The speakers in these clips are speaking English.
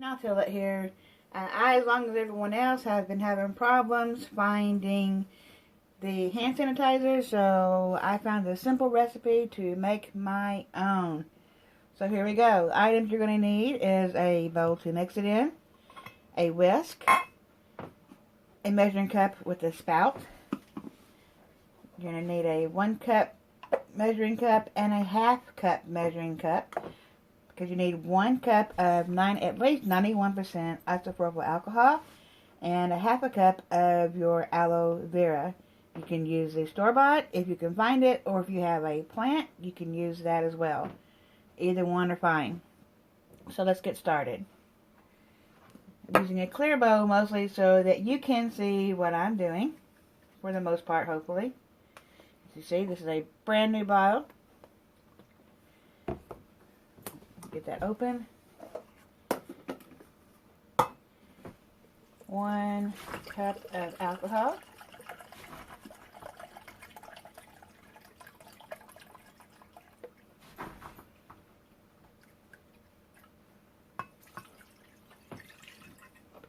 I'll fill it here. I, as long as everyone else, have been having problems finding the hand sanitizer, so I found a simple recipe to make my own. So here we go. The items you're going to need is a bowl to mix it in, a whisk, a measuring cup with a spout. You're going to need a 1 cup measuring cup and a 1/2 cup measuring cup, because you need 1 cup of at least 91% isopropyl alcohol and a 1/2 cup of your aloe vera. You can use the store-bought if you can find it, or if you have a plant, you can use that as well. Either one are fine. So let's get started. I'm using a clear bowl mostly so that you can see what I'm doing, for the most part, hopefully. As you see, this is a brand new bottle. Get that open. 1 cup of alcohol.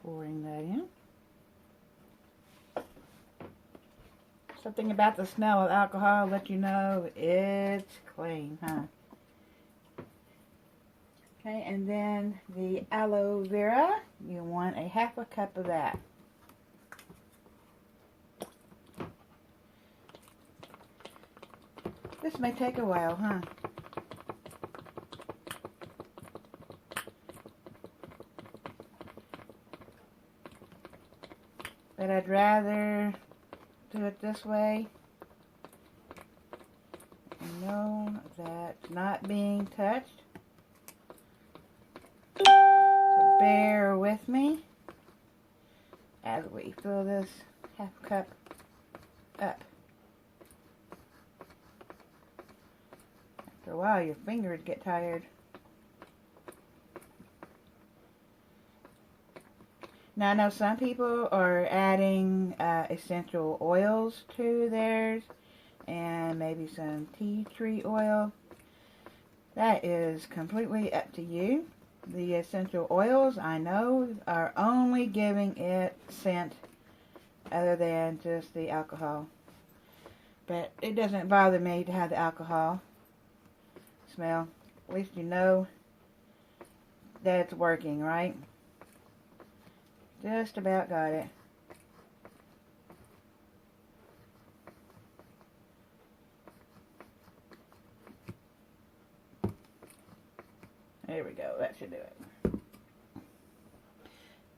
Pouring that in. Something about the smell of alcohol let you know it's clean, huh? Okay, and then the aloe vera, you want a 1/2 cup of that. This may take a while, huh? But I'd rather do it this way. No, that's not being touched. So bear with me as we fill this 1/2 cup up. After a while, your fingers get tired. Now, I know some people are adding essential oils to theirs, and maybe some tea tree oil. That is completely up to you. The essential oils, I know, are only giving it scent other than just the alcohol. But it doesn't bother me to have the alcohol smell. At least you know that it's working, right? Just about got it. There we go. That should do it.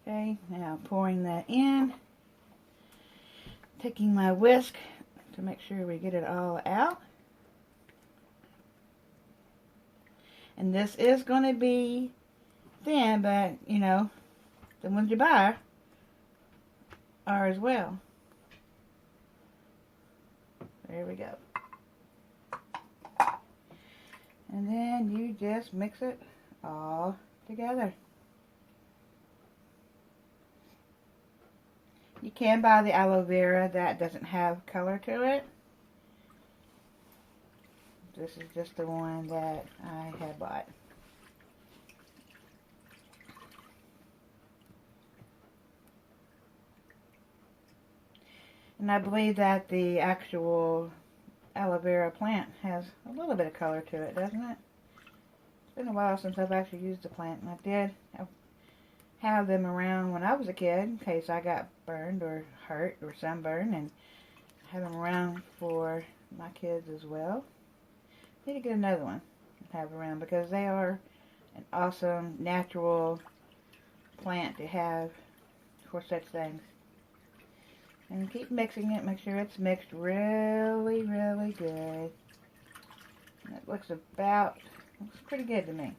Okay, now pouring that in. Taking my whisk to make sure we get it all out. And this is going to be thin, but, you know, the ones you buy are as well. There we go. And then you just mix it all together. You can buy the aloe vera that doesn't have color to it. This is just the one that I had bought. And I believe that the actual aloe vera plant has a little bit of color to it, doesn't it? It's been a while since I've actually used the plant, and I did have them around when I was a kid in case I got burned or hurt or sunburned, and I have them around for my kids as well. Need to get another one and have around, because they are an awesome natural plant to have for such things. And keep mixing it. Make sure it's mixed really, really good. And it looks pretty good to me.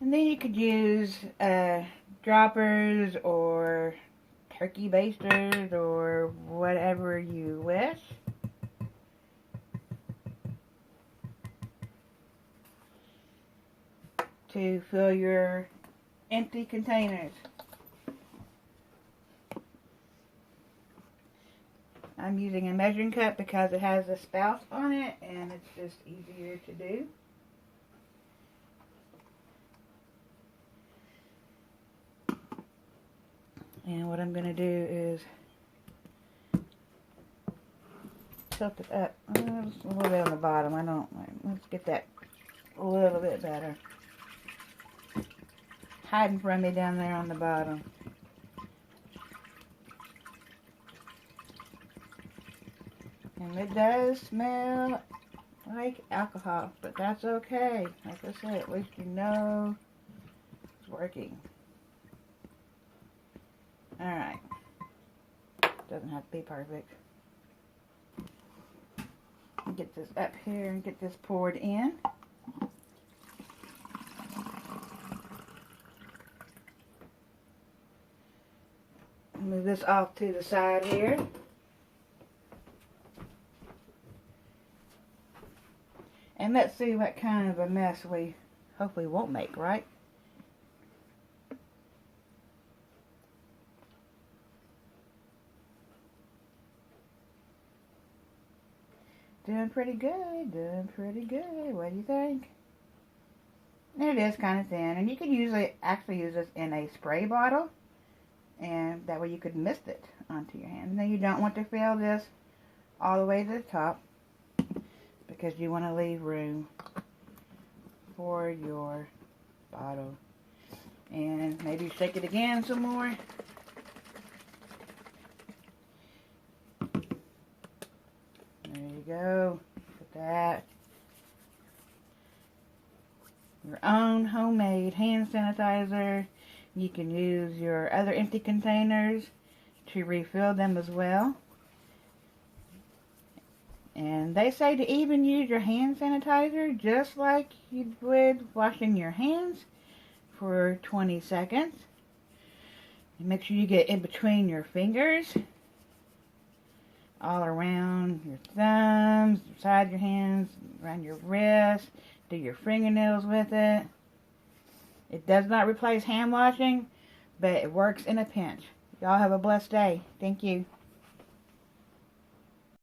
And then you could use droppers or turkey basters or whatever you wish. To fill your empty containers. I I'm using a measuring cup because it has a spout on it and it's just easier to do. And what I'm going to do is tilt it up just a little bit on the bottom. Let's get that a little bit better. Hiding from me down there on the bottom. And it does smell like alcohol, but that's okay. Like I said, at least you know it's working. Alright. Doesn't have to be perfect. Get this up here and get this poured in. Move this off to the side here. And let's see what kind of a mess we hopefully won't make, right? Doing pretty good, doing pretty good. What do you think? And it is kind of thin, and you could actually use this in a spray bottle, and that way you could mist it onto your hand. Now you don't want to fill this all the way to the top, because you want to leave room for your bottle. And maybe shake it again some more. There you go. Look at that. Your own homemade hand sanitizer. You can use your other empty containers to refill them as well. And they say to even use your hand sanitizer just like you would washing your hands for 20 seconds. And make sure you get in between your fingers, all around your thumbs, inside your hands, around your wrists. Do your fingernails with it. It does not replace hand washing, but it works in a pinch. Y'all have a blessed day. Thank you.